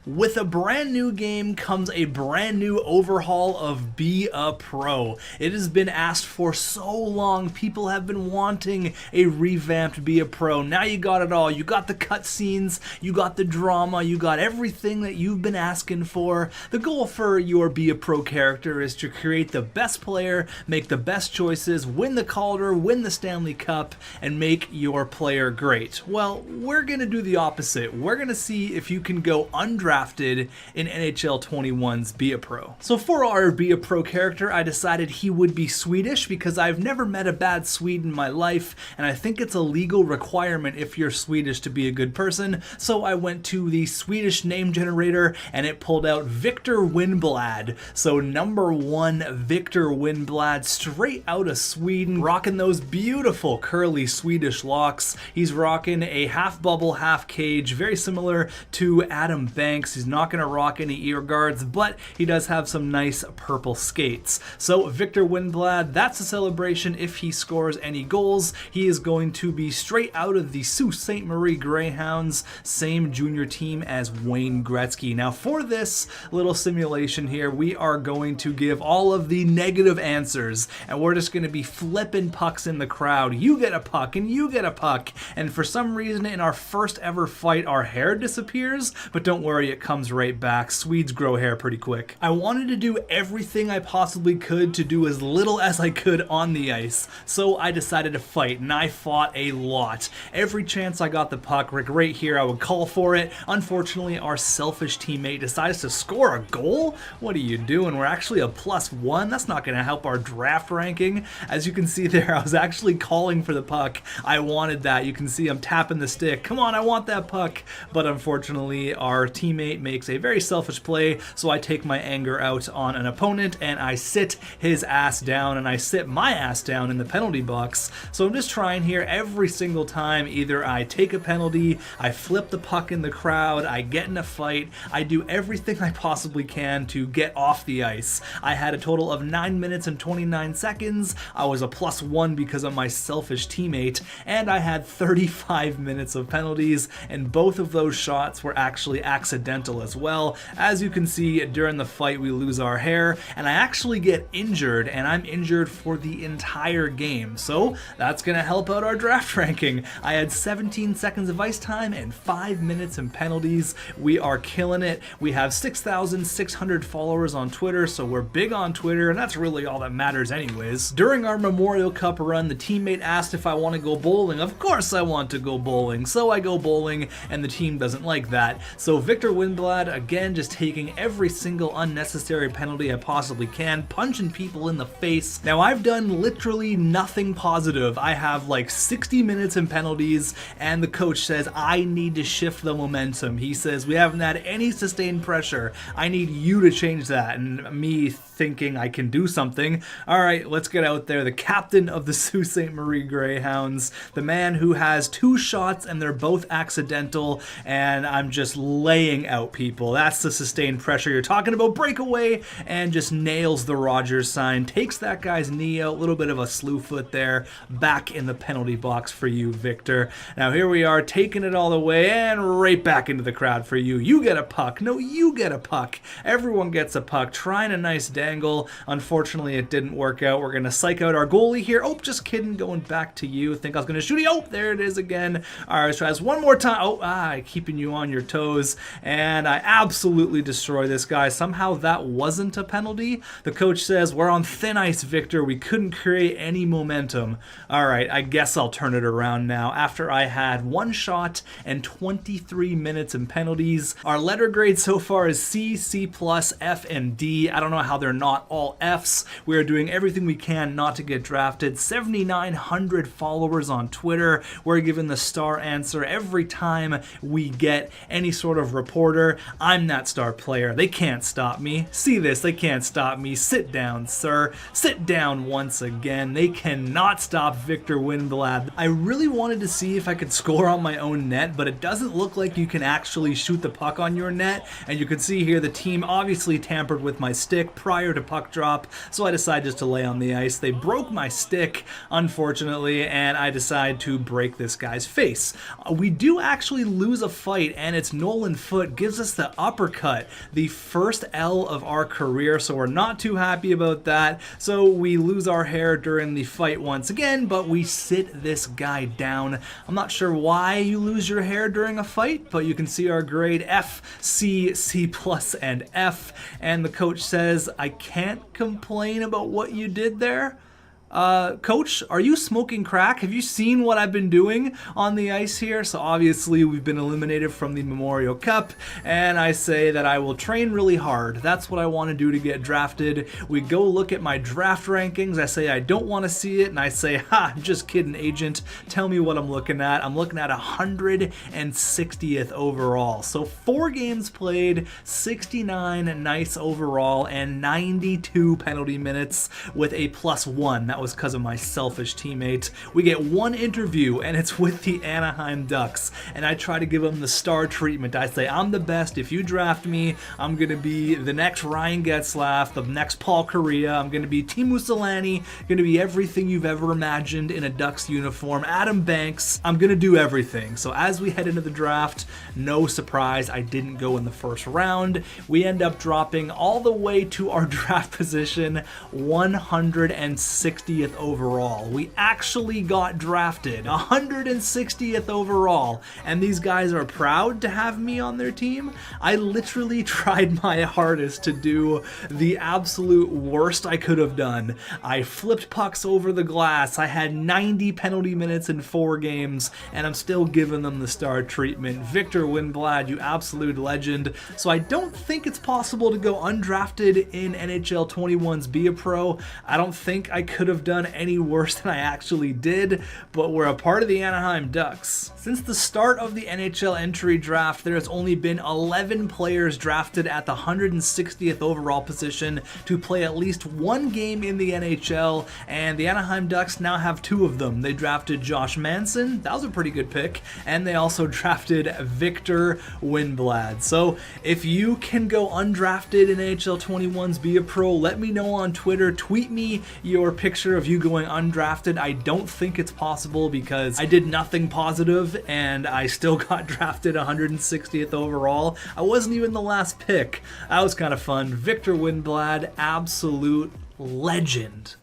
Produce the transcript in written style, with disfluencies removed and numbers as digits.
With a brand new game comes a brand new overhaul of Be a Pro. It has been asked for so long. People have been wanting a revamped Be a Pro. Now you got it all. You got the cutscenes, you got the drama, you got everything that you've been asking for. The goal for your Be a Pro character is to create the best player, make the best choices, win the Calder, win the Stanley Cup, and make your player great. Well, we're going to do the opposite. We're going to see if you can go undrafted in NHL 21's Be a Pro. So for our Be a Pro character, I decided he would be Swedish because I've never met a bad Swede in my life, and I think it's a legal requirement if you're Swedish to be a good person. So I went to the Swedish name generator and it pulled out Victor Windblad. So number 1, Victor Windblad, straight out of Sweden, rocking those beautiful curly Swedish locks. He's rocking a half bubble, half cage, very similar to Adam Banks. He's not going to rock any ear guards, but he does have some nice purple skates. So Victor Windblad, that's a celebration if he scores any goals. He is going to be straight out of the Sault Ste. Marie Greyhounds, same junior team as Wayne Gretzky. Now for this little simulation here, we are going to give all of the negative answers, and we're just going to be flipping pucks in the crowd. You get a puck, and you get a puck, and for some reason in our first ever fight, our hair disappears, but don't worry, it comes right back. Swedes grow hair pretty quick. I wanted to do everything I possibly could to do as little as I could on the ice, so I decided to fight, and I fought a lot. Every chance I got the puck, right here, I would call for it. Unfortunately, our selfish teammate decides to score a goal? What are you doing? We're actually a +1. That's not going to help our draft ranking. As you can see there, I was actually calling for the puck. I wanted that. You can see I'm tapping the stick. Come on, I want that puck. But unfortunately, our teammate makes a very selfish play, so I take my anger out on an opponent and I sit his ass down, and I sit my ass down in the penalty box. So I'm just trying here every single time. Either I take a penalty, I flip the puck in the crowd, I get in a fight, I do everything I possibly can to get off the ice. I had a total of 9 minutes and 29 seconds. I was a +1 because of my selfish teammate, and I had 35 minutes of penalties, and both of those shots were actually accidental as well. As you can see, during the fight we lose our hair, and I actually get injured, and I'm injured for the entire game. So that's gonna help out our draft ranking. I had 17 seconds of ice time and 5 minutes in penalties. We are killing it. We have 6,600 followers on Twitter, so we're big on Twitter, and that's really all that matters anyways. During our Memorial Cup run, the teammate asked if I want to go bowling. Of course I want to go bowling. So I go bowling, and the team doesn't like that. So Victor Windblad, again, just taking every single unnecessary penalty I possibly can, punching people in the face. Now I've done literally nothing positive. I have like 60 minutes in penalties, and the coach says I need to shift the momentum. He says we haven't had any sustained pressure. I need you to change that. And me thinking I can do something. All right, let's get out there. The captain of the Sault Ste. Marie Greyhounds, the man who has 2 shots and they're both accidental, and I'm just laying out people. That's the sustained pressure you're talking about. Breakaway, and just nails the Rogers sign, takes that guy's knee out, a little bit of a slew foot there, back in the penalty box for you, Victor. Now here we are, taking it all the way, and right back into the crowd for you. You get a puck. No, you get a puck. Everyone gets a puck. Trying a nice dangle. Unfortunately, it didn't work out. We're going to psych out our goalie here. Oh, just kidding. Going back to you. Think I was going to shoot you. Oh, there it is again. All right, let's try this one more time. Oh, keeping you on your toes. And I absolutely destroy this guy. Somehow that wasn't a penalty. The coach says, we're on thin ice, Victor. We couldn't create any momentum. All right, I guess I'll turn it around now. After I had 1 shot and 23 minutes in penalties, our letter grade so far is C, C+, F, and D. I don't know how they're not all Fs. We are doing everything we can not to get drafted. 7,900 followers on Twitter. We're given the star answer every time we get any sort of reporter. I'm that star player. They can't stop me. See this? They can't stop me. Sit down, sir. Sit down once again. They cannot stop Victor Windblad. I really wanted to see if I could score on my own net, but it doesn't look like you can actually shoot the puck on your net. And you can see here the team obviously tampered with my stick prior to puck drop, so I decided just to lay on the ice. They broke my stick, unfortunately, and I decide to break this guy's face. We do actually lose a fight, and it's Nolan Foote gives us the uppercut, the first L of our career, so we're not too happy about that. So we lose our hair during the fight once again, but we sit this guy down. I'm not sure why you lose your hair during a fight, but you can see our grade F, C, C+, and F, and the coach says, I can't complain about what you did there. Coach, are you smoking crack? Have you seen what I've been doing on the ice here? So obviously we've been eliminated from the Memorial Cup, and I say that I will train really hard. That's what I want to do to get drafted. We go look at my draft rankings. I say I don't want to see it, and I say, ha, just kidding, agent. Tell me what I'm looking at. I'm looking at 160th overall. So 4 games played, 69 nice overall, and 92 penalty minutes with a +1. That was because of my selfish teammate. We get 1 interview, and it's with the Anaheim Ducks, and I try to give them the star treatment. I say, I'm the best. If you draft me, I'm going to be the next Ryan Getzlaf, the next Paul Kariya. I'm going to be Teemu Selanne, going to be everything you've ever imagined in a Ducks uniform. Adam Banks, I'm going to do everything. So as we head into the draft, no surprise, I didn't go in the first round. We end up dropping all the way to our draft position, 160th overall. We actually got drafted 160th overall, and these guys are proud to have me on their team. I literally tried my hardest to do the absolute worst I could have done. I flipped pucks over the glass. I had 90 penalty minutes in 4 games, and I'm still giving them the star treatment. Victor Windblad, you absolute legend. So I don't think it's possible to go undrafted in NHL 21's Be a Pro. I don't think I could have done any worse than I actually did, but we're a part of the Anaheim Ducks. Since the start of the NHL entry draft, there has only been 11 players drafted at the 160th overall position to play at least 1 game in the NHL, and the Anaheim Ducks now have 2 of them. They drafted Josh Manson, that was a pretty good pick, and they also drafted Victor Windblad. So if you can go undrafted in NHL 21's Be a Pro, let me know on Twitter. Tweet me your picture of you going undrafted. I don't think it's possible because I did nothing positive and I still got drafted 160th overall. I wasn't even the last pick. That was kind of fun. Victor Windblad, absolute legend.